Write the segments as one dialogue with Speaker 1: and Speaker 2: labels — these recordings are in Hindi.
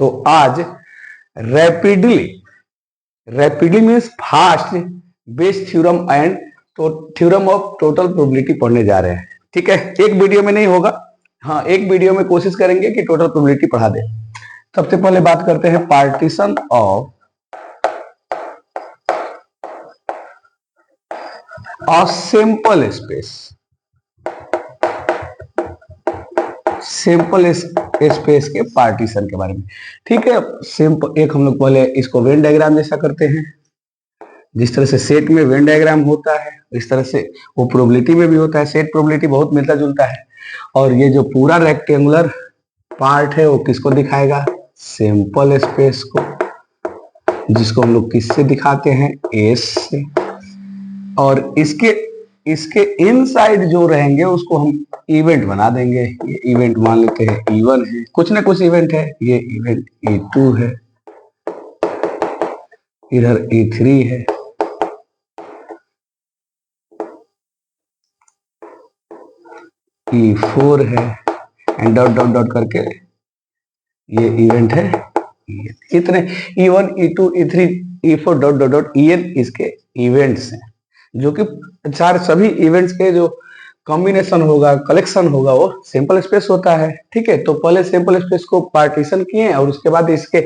Speaker 1: तो आज rapidly means fast based theorem and theorem of total probability पढ़ने जा रहे हैं। ठीक है, एक वीडियो में नहीं होगा, हाँ एक वीडियो में कोशिश करेंगे कि टोटल प्रोबेबिलिटी पढ़ा दे। सबसे पहले बात करते हैं partition of a sample space के पार्टीशन के बारे में। ठीक है, सिंपल एक हम लोग पहले इसको वेन डायग्राम जैसा करते हैं। जिस तरह से सेट में वेन डायग्राम होता है इस तरह से वो प्रोबेबिलिटी में भी होता है। सेट प्रोबेबिलिटी बहुत मिलता जुलता है। और ये जो पूरा रेक्टेंगुलर पार्ट है वो किसको दिखाएगा? सैंपल स्पेस को, जिसको हम लोग किससे दिखाते हैं? एस से। और इसके इनसाइड जो रहेंगे उसको हम इवेंट बना देंगे। ये इवेंट मान लेते हैं E1 है, कुछ ना कुछ इवेंट है। ये इवेंट E2 है, इधर E3 है, E4 है, एंड डॉट डॉट डॉट करके ये इवेंट है। इतने E1 E2 E3 E4 dot dot dot En इसके इवेंट्स हैं, जो कि सभी इवेंट्स के जो कॉम्बिनेशन होगा, कलेक्शन होगा, वो सैंपल स्पेस होता है। ठीक है, तो पहले सैंपल स्पेस को पार्टीशन किए और उसके बाद इसके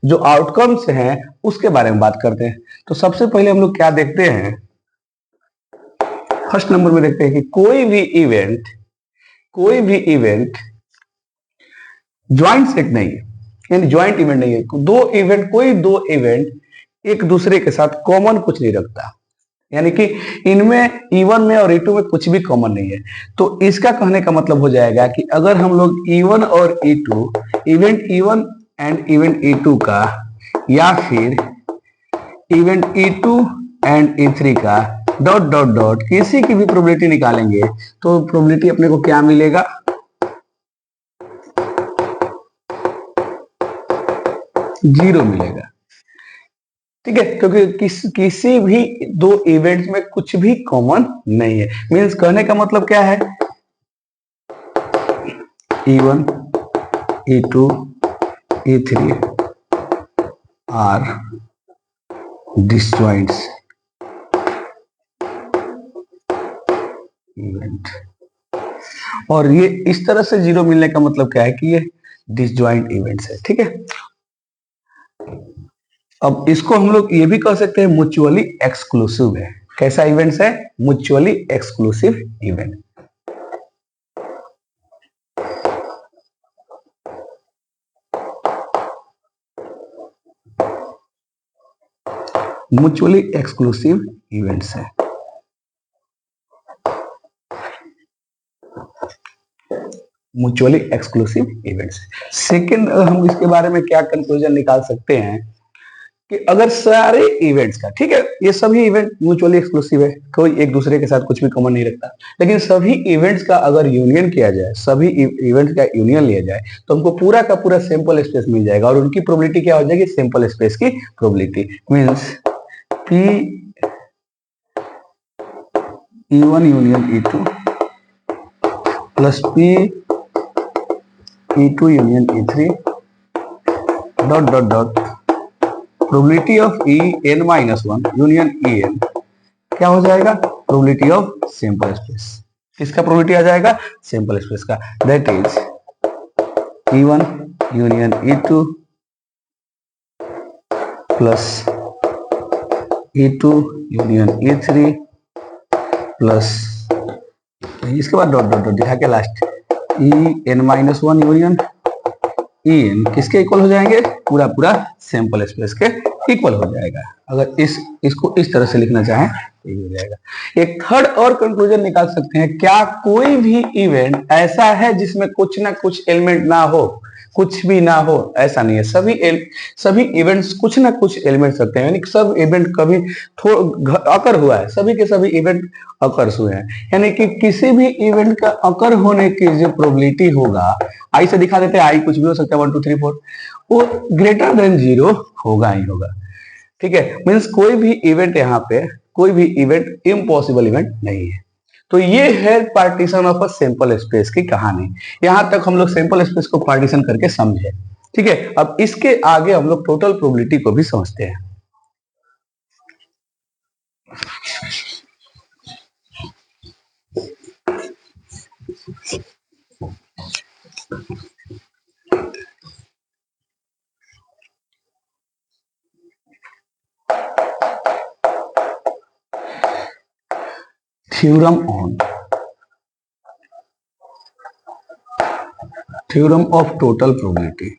Speaker 1: जो आउटकम्स हैं उसके बारे में बात करते हैं। तो सबसे पहले हम लोग क्या देखते हैं? फर्स्ट नंबर में देखते हैं कि कोई भी इवेंट ज्वाइंट सेट नहीं है, यानी ज्वाइंट इवेंट नहीं है। कोई दो इवेंट एक दूसरे के साथ कॉमन कुछ नहीं रखता, यानी कि इनमें E1 में और E2 में कुछ भी कॉमन नहीं है। तो इसका कहने का मतलब हो जाएगा कि अगर हम लोग E1 और E2, event E1 and event E2 का, या फिर इवेंट E2 एंड E3 का डॉट डॉट डॉट किसी की भी प्रोबेबिलिटी निकालेंगे तो प्रोबेबिलिटी अपने को क्या मिलेगा? जीरो मिलेगा। ठीक है, क्योंकि किसी भी दो इवेंट्स में कुछ भी कॉमन नहीं है। मींस कहने का मतलब क्या है? E1 E2 E3 are disjoint event. और ये इस तरह से जीरो मिलने का मतलब क्या है? कि ये डिसजॉइंट इवेंट्स है। ठीक है, अब इसको हम लोग ये भी कह सकते हैं म्यूचुअली एक्सक्लूसिव है। कैसा इवेंट्स है? Mutually exclusive event. Mutually exclusive events है। Mutually exclusive events. सेकंड, हम इसके बारे में क्या कंक्लूजन निकाल सकते हैं कि अगर सारे इवेंट्स का, ठीक है, ये सभी इवेंट म्यूचुअली एक्सक्लूसिव है, कोई एक दूसरे के साथ कुछ भी कॉमन नहीं रखता, लेकिन सभी इवेंट्स का अगर यूनियन किया जाए, सभी इवेंट्स का यूनियन लिया जाए तो हमको पूरा का पूरा सैंपल स्पेस मिल जाएगा। और उनकी प्रोबेबिलिटी क्या हो जाएगी? सैंपल स्पेस की probability means P E1 union E2 plus P E2 union E3 dot dot dot probability of En-1 union En क्या हो जाएगा? Probability of sample space. किसका प्रोबेबिलिटी आ जाएगा? सैंपल स्पेस का। That is E1 union E2 plus E2 union E3 plus इसके बाद डॉट डॉट डॉट दिखा के लास्ट En-1 यूनियन En किसके इक्वल हो जाएंगे? पूरा पूरा सैंपल स्पेस के इक्वल हो जाएगा। अगर इसको इस तरह से लिखना चाहें तो ये हो जाएगा। एक थर्ड और कंक्लूजन निकाल सकते हैं, क्या कोई भी इवेंट ऐसा है जिसमें कुछ ना कुछ एलिमेंट ना हो, कुछ भी ना हो? ऐसा नहीं है। सभी इवेंट्स कुछ ना कुछ एलिमेंट्स रखते हैं, यानी सब इवेंट कभी अकर हुआ है, सभी के सभी इवेंट अकर्स हुए हैं। यानी कि किसी भी इवेंट का अकर होने की जो प्रोबेबिलिटी होगा, आई से दिखा देते हैं, आई कुछ भी हो सकता है 1 2 3 4, वो ग्रेटर देन जीरो होगा ही होगा। ठीक है, मीन्स कोई भी इवेंट, यहाँ पे कोई भी इवेंट इम्पॉसिबल इवेंट नहीं है। तो ये है partition of a sample space की कहानी। यहां तक हम लोग सैंपल स्पेस को पार्टीशन करके समझे। ठीक है, अब इसके आगे हम लोग टोटल प्रोबेबिलिटी को भी समझते हैं। Theorem of total probability.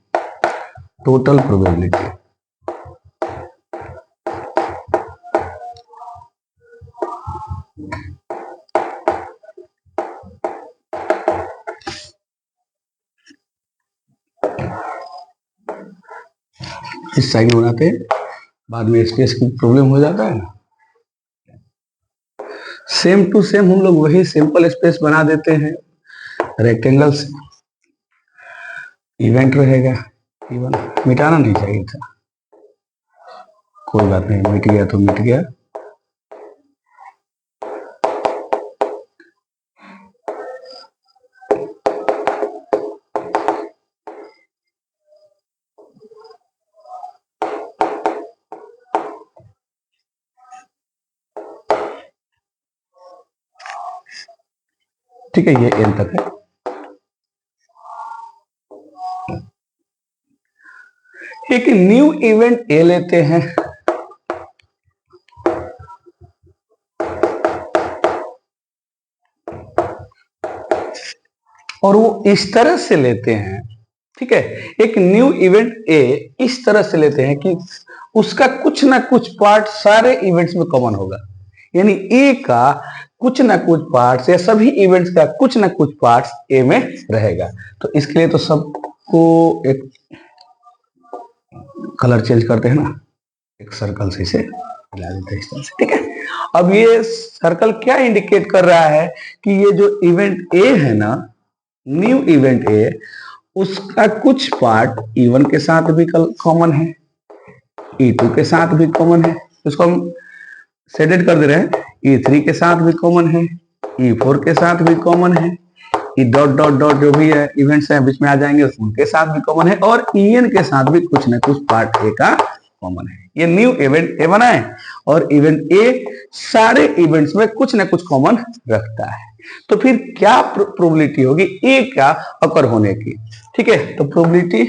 Speaker 1: इस साइड में बनाते हैं, बाद में स्पेस की प्रॉब्लम हो जाता है ना। सेम टू सेम हम लोग वही सिंपल स्पेस बना देते हैं रेक्टेंगल से, इवेंट रहेगा इवन, मिटाना नहीं चाहिए था, कोई बात नहीं, मिट गया तो मिट गया। ठीक है, ये एन तक है। एक न्यू इवेंट ए लेते हैं, और वो इस तरह से लेते हैं, ठीक है, एक न्यू इवेंट ए इस तरह से लेते हैं कि उसका कुछ ना कुछ पार्ट सारे इवेंट्स में कॉमन होगा, यानी ए का कुछ ना कुछ पार्ट्स या सभी इवेंट्स का कुछ ना कुछ पार्ट्स ए में रहेगा। तो इसके लिए तो सबको एक कलर चेंज करते हैं ना, एक सर्कल से इसे मिला देते हैं इस तरह से, ठीक है। अब ये सर्कल क्या इंडिकेट कर रहा है कि ये जो इवेंट ए है ना, न्यू इवेंट ए, उसका कुछ पार्ट E1 के साथ भी कॉमन है, E2 के साथ भी कॉमन है, इसको हम शेडेड कर दे रहे हैं, E3 के साथ भी कॉमन है, E4 के साथ भी कॉमन है, ई डॉट डॉट डॉट जो भी है इवेंट्स हैं बीच में आ जाएंगे उनके साथ भी कॉमन है, और EN के साथ भी कुछ ना कुछ पार्ट ए का कॉमन है। ये न्यू इवेंट ए बना है, और इवेंट ए सारे इवेंट्स में कुछ ना कुछ कॉमन रखता है। तो फिर क्या प्रोबेबिलिटी होगी ए का अकर होने की, ठीक है। तो प्रोबेबिलिटी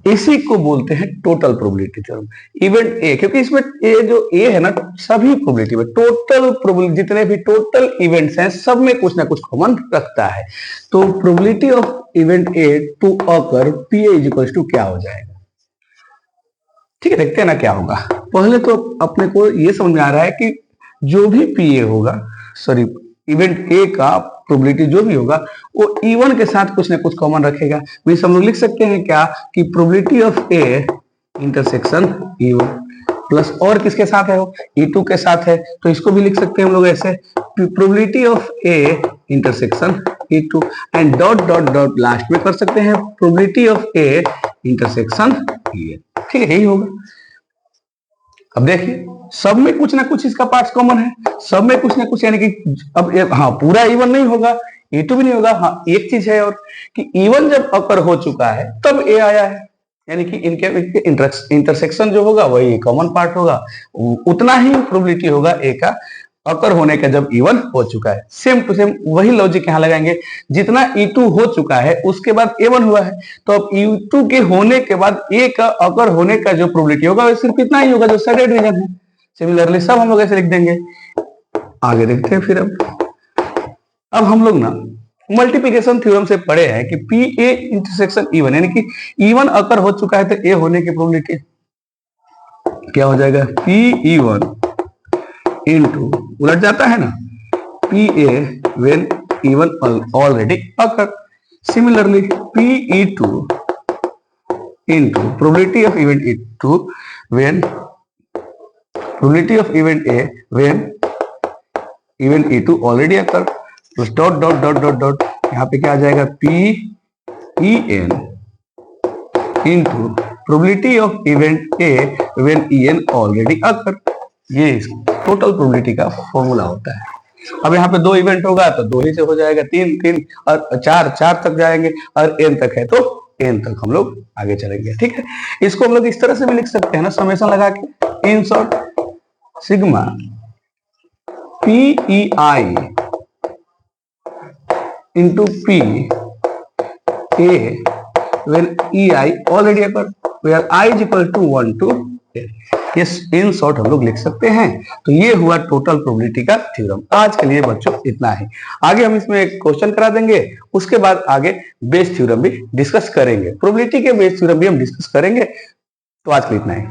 Speaker 1: इसी को बोलते हैं total probability theorem. Event A, क्योंकि इसमें ए जो ए है ना, सभी प्रोबेबिलिटी में टोटल प्रोबेबिलिटी, जितने भी टोटल इवेंट्स हैं सब में कुछ ना कुछ कॉमन रखता है। तो probability of event A to occur P A is equal to क्या हो जाएगा, ठीक है, देखते हैं ना क्या होगा। पहले तो अपने को ये समझ में आ रहा है कि जो भी पी ए होगा, सॉरी इवेंट ए का प्रोबेबिलिटी जो भी होगा वो E1 के साथ कुछ ना कुछ कॉमन रखेगा। मींस हम लोग लिख सकते हैं क्या कि probability of A intersection E1 plus और किसके साथ है, वो E2 के साथ है, तो इसको भी लिख सकते हैं हम लोग ऐसे, probability of A intersection E2 and dot dot dot last में कर सकते हैं probability of A intersection E, ठीक है, यही होगा। अब देखिए सब में कुछ ना कुछ इसका पार्ट्स कॉमन है, सब में कुछ ना कुछ, यानी कि अब हाँ पूरा E1 नहीं होगा, E2 भी नहीं होगा, हाँ एक चीज है और कि E1 जब अकर हो चुका है तब ए आया है, यानी कि इनके इंटरसेक्शन जो होगा वही कॉमन पार्ट होगा, उतना ही प्रोबेबिलिटी होगा ए का अकर होने का जब E1 हो चुका है। सेम टू सेम वही लॉजिक यहाँ लगाएंगे, जितना E2 हो चुका है उसके बाद A1 हुआ है, तो अब E2 के होने के बाद ए का अकर होने का जो प्रोबेबिलिटी होगा वो सिर्फ इतना ही होगा जो शेडेड रीजन है। सिमिलरली सब हम लोग ऐसे लिख देंगे। आगे देखते हैं फिर अब हम लोग ना मल्टीप्लिकेशन थ्योरम से पढ़े हैं कि पी ए इंटरसेक्शन E1, यानी कि E1 अकर हो चुका है तो ए होने की प्रोबेबिलिटी क्या हो जाएगा, पी E1 इंटू उलट जाता है ना P A when E1 already occur, similarly P E2 into probability of event E2 when probability of event A when event E2 already occurred plus dot dot dot dot dot, यहाँ पे क्या आ जाएगा P E N into probability of event A when en already occur. ये टोटल प्रोबेबिलिटी का फॉर्मूला होता है। अब यहाँ पे 2 इवेंट होगा तो 2 ही से हो जाएगा, 3 और 4 तक जाएंगे, और n तक है तो n तक हम लोग आगे चलेंगे। ठीक है, इसको हम लोग इस तरह से भी लिख सकते हैं ना, समेशन लगा के, in short sigma PEI into P A when EI already occurred where I is equal to 1 to 10। Yes, in short हम लोग लिख सकते हैं। तो ये हुआ टोटल प्रोबेबिलिटी का थ्योरम। आज के लिए बच्चों इतना ही। आगे हम इसमें एक क्वेश्चन करा देंगे, उसके बाद आगे बेस थ्योरम भी डिस्कस करेंगे, प्रोबेबिलिटी के बेस थ्योरम भी हम डिस्कस करेंगे। तो आज के लिए इतना ही।